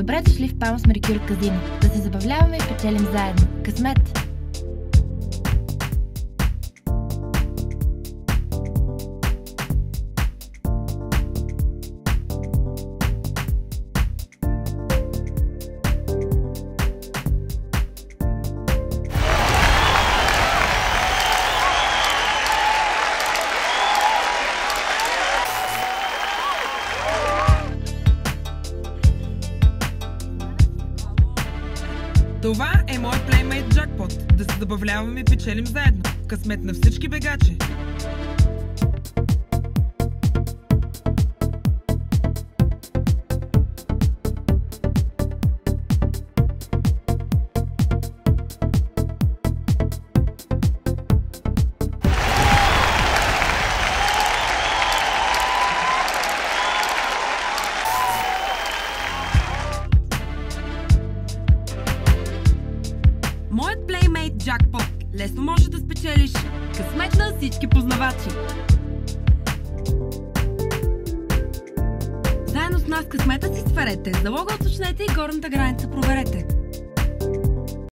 Добре дошли в Palms Mercure казино. Да се забавляваме и печелим заедно. Късмет! Това е мой Playmate Jackpot. Да се забавляваме и печелим заедно. Късмет на всички бегачи! Моят Playmate Jackpot. Лесно може да спечелиш. Късмет на всички познавачи. Заедно с нас късмета си сферете. Залога уточнете и горната граница проверете.